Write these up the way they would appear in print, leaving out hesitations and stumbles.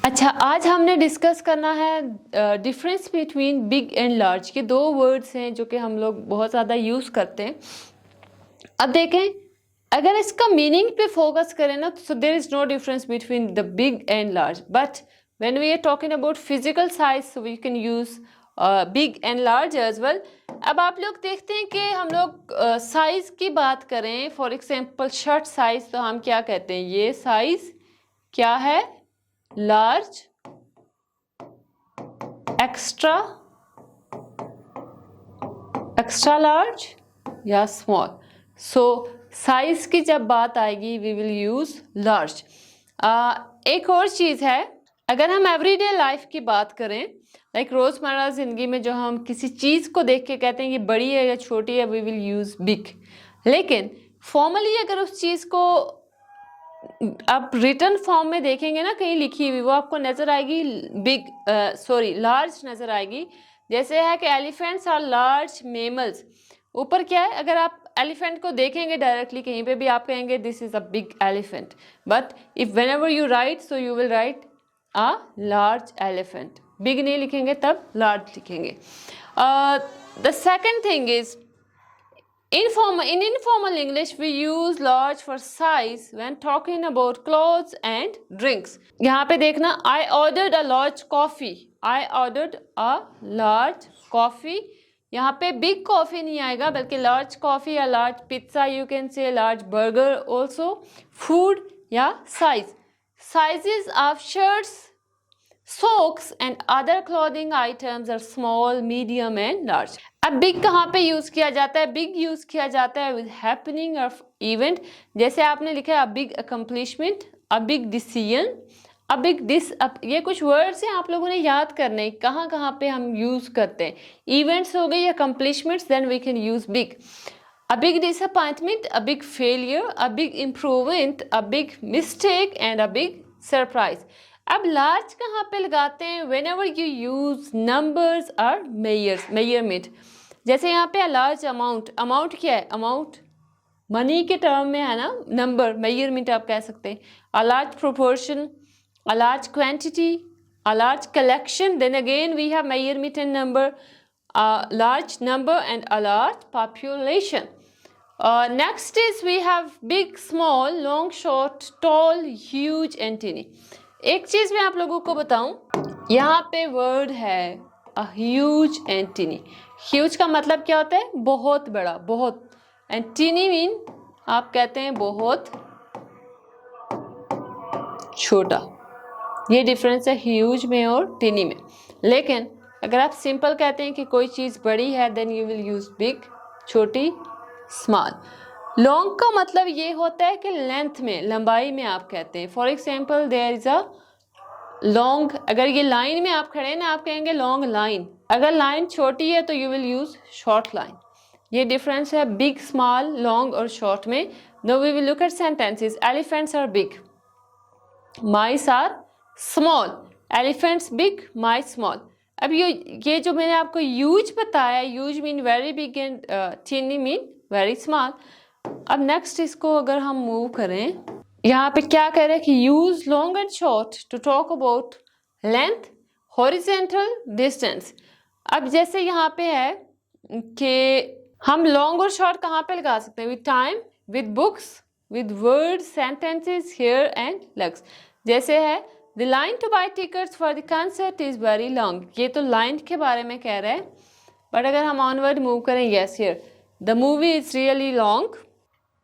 अच्छा, आज हमने डिस्कस करना है difference between big and large के दो वर्ड्स हैं जो कि हम लोग बहुत ज़्यादा यूज़ करते हैं। अब देखें, अगर इसका मीनिंग पे फोकस करें ना तो there is no difference between the big and large, but when we are talking about physical size so we can use big and large as well. अब आप लोग देखते हैं कि हम लोग साइज़ की बात करें, फॉर एग्जांपल शर्ट साइज़, तो हम क्या कहते हैं, ये साइज़ क्या है, लार्ज, एक्स्ट्रा, एक्स्ट्रा लार्ज या स्मॉल। सो साइज की जब बात आएगी वी विल यूज लार्ज। एक और चीज़ है, अगर हम एवरीडे लाइफ की बात करें, लाइक रोज़मर्रा ज़िंदगी में जो हम किसी चीज़ को देख के कहते हैं ये बड़ी है या छोटी है, वी विल यूज बिग। लेकिन फॉर्मली अगर उस चीज़ को आप रिटर्न फॉर्म में देखेंगे ना, कहीं लिखी हुई, वो आपको नजर आएगी बिग, लार्ज नजर आएगी। जैसे है कि एलिफेंट्स आर लार्ज मेमल्स, ऊपर क्या है, अगर आप एलिफेंट को देखेंगे डायरेक्टली कहीं पे भी आप कहेंगे this is a big elephant, but if when ever you right so you will write a large elephant, big नहीं लिखेंगे तब लार्ज लिखेंगे। The second thing is in informal English we use large for size when talking about clothes and drinks. यहाँ पे देखना, I ordered a large coffee. I ordered a large coffee. यहाँ पे big coffee नहीं आएगा बल्कि large coffee या large pizza, you can say large burger also. Food या size. Sizes of shirts, socks and other clothing items are small, medium and large. अब big कहाँ पे यूज किया जाता है, बिग यूज किया जाता है विद हैपनिंग ऑफ इवेंट, जैसे आपने लिखा है a big accomplishment, a big decision, a big dish. अब ये कुछ वर्ड्स हैं आप लोगों ने याद करने हैं, कहाँ कहाँ पे हम यूज करते हैं। इवेंट्स हो गई, accomplishments, then we can use big. A big disappointment, a big failure, a big improvement, a big mistake and a big surprise. अब लार्ज कहाँ पे लगाते हैं, whenever you use numbers और मेजरमेंट। जैसे यहाँ पे लार्ज अमाउंट, अमाउंट क्या है, अमाउंट मनी के टर्म में है ना, नंबर, मेजरमेंट आप कह सकते हैं। A large proportion, a large quantity, a large collection, then again we have measurement and number, a large number and a large population. Next is we have big, small, long, short, tall, huge and teeny. एक चीज मैं आप लोगों को बताऊं, यहाँ पे word है a huge and teeny. Huge का मतलब क्या होता है, बहुत बड़ा, बहुत, and teeny mean आप कहते हैं बहुत छोटा। ये डिफरेंस है ह्यूज में और टीनी में। लेकिन अगर आप सिंपल कहते हैं कि कोई चीज़ बड़ी है then you will use big, छोटी स्मॉल। लॉन्ग का मतलब ये होता है कि लेंथ में, लंबाई में आप कहते हैं। For example there is a long, अगर ये लाइन में आप खड़े हैं ना आप कहेंगे लॉन्ग लाइन, अगर लाइन छोटी है तो you will use short line. ये डिफरेंस है बिग, स्मॉल, लॉन्ग और शॉर्ट में। Now we will look at sentences. Elephants are big, mice are small, elephants big, mice small. अब ये जो मैंने आपको यूज बताया, huge mean very big and tiny mean very small. अब नेक्स्ट इसको अगर हम मूव करें, यहाँ पे क्या कह रहे हैं कि use long and short to talk about length, horizontal, distance. अब जैसे यहाँ पे है कि हम लॉन्ग और शॉर्ट कहाँ पे लगा सकते हैं, with time, with books, with word, sentences, hair and legs. जैसे है the line to buy tickets for the concert is very long, ये तो लाइन के बारे में कह रहे हैं, बट अगर हम ऑनवर्ड मूव करें, yes here the movie is really long,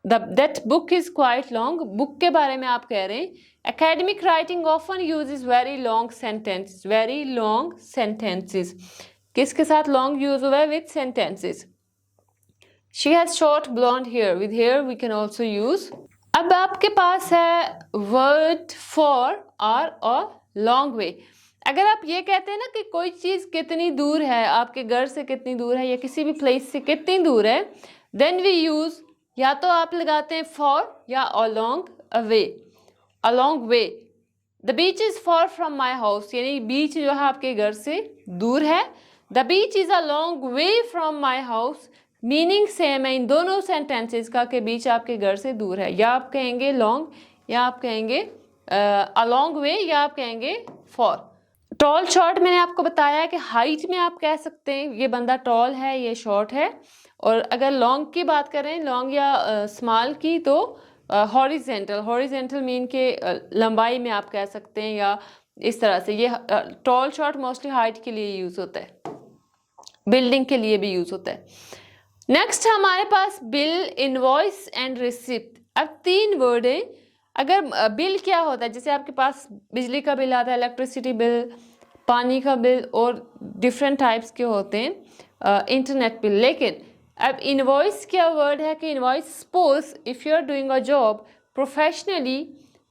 that book is quite long, book के बारे में आप कह रहे हैं। Academic writing often uses very long sentences, very long sentences, किसके साथ लॉन्ग यूज हुआ है, with sentences. She has short blonde hair, with hair we can also use. अब आपके पास है वर्ड फॉर और लॉन्ग वे। अगर आप ये कहते हैं ना कि कोई चीज़ कितनी दूर है, आपके घर से कितनी दूर है या किसी भी प्लेस से कितनी दूर है, देन वी यूज, या तो आप लगाते हैं फॉर या along away, along way. The beach is for from my house, यानी बीच जो है आपके घर से दूर है। The beach is a long way from my house, meaning same है इन दोनों सेंटेंसेस का कि बीच आपके घर से दूर है। या आप कहेंगे लॉन्ग, या आप कहेंगे अलोंग वे, या आप कहेंगे फॉर। टॉल शॉर्ट मैंने आपको बताया कि हाइट में आप कह सकते हैं ये बंदा टॉल है, ये शॉर्ट है। और अगर लॉन्ग की बात करें, लॉन्ग या स्मॉल की, तो हॉरिजेंटल। हॉरिजेंटल मीन के लंबाई में आप कह सकते हैं, या इस तरह से। ये टॉल शॉर्ट मोस्टली हाइट के लिए यूज होता है, बिल्डिंग के लिए भी यूज होता है। नेक्स्ट हमारे पास बिल, इनवॉइस एंड रिसिप्ट। अब 3 वर्ड है। अगर बिल क्या होता है, जैसे आपके पास बिजली का बिल आता है, इलेक्ट्रिसिटी बिल, पानी का बिल, और डिफरेंट टाइप्स के होते हैं, इंटरनेट बिल। लेकिन अब इनवॉइस क्या वर्ड है कि invoice, suppose if you are doing a job professionally,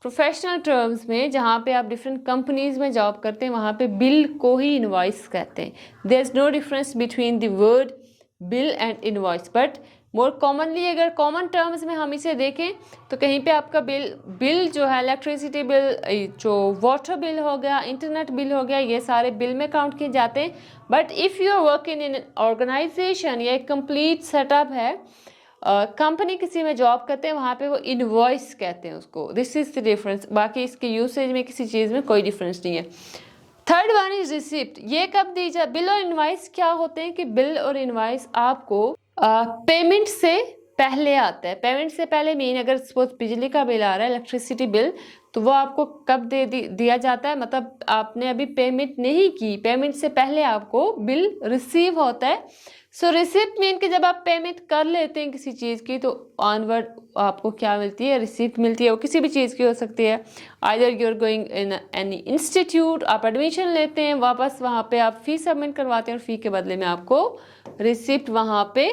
professional terms में, जहाँ पे आप डिफरेंट कंपनीज में जॉब करते हैं, वहाँ पे बिल को ही इनवॉइस कहते हैं। There is no difference between the word bill and invoice, but more commonly अगर कॉमन टर्म्स में हम इसे देखें तो कहीं पे आपका बिल जो है, इलेक्ट्रिसिटी बिल, जो वाटर बिल हो गया, इंटरनेट बिल हो गया, ये सारे बिल में काउंट किए जाते हैं। But if you are working in organization, या एक कंप्लीट सेटअप है, कंपनी किसी में जॉब करते हैं, वहाँ पे वो इनवॉइस कहते हैं उसको। This is the difference. बाकी इसके यूसेज में किसी चीज़ में कोई डिफरेंस नहीं है। Third one is receipt. ये कब दी जाए? बिल और इनवॉइस क्या होते हैं कि बिल और इनवॉइस आपको पेमेंट से पहले आता है। पेमेंट से पहले मीन, अगर सपोज बिजली का बिल आ रहा है, इलेक्ट्रिसिटी बिल, तो वो आपको कब दिया जाता है? मतलब आपने अभी पेमेंट नहीं की, पेमेंट से पहले आपको बिल रिसीव होता है। सो रिसिप्ट मीन कि जब आप पेमेंट कर लेते हैं किसी चीज़ की, तो ऑनवर्ड आपको क्या मिलती है? रिसिप्ट मिलती है। वो किसी भी चीज़ की हो सकती है। Either you are going in any institute, आप एडमिशन लेते हैं, वापस वहाँ पे आप फ़ी सबमिट करवाते हैं, और फ़ी के बदले में आपको रिसिप्ट वहाँ पे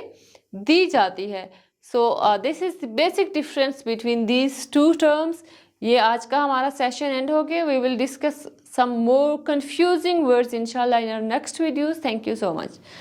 दी जाती है। So this is the basic difference between these 2 terms. ये आज का हमारा सेशन एंड हो गया। We will discuss some more confusing words inshallah in our next videos. Thank you so much.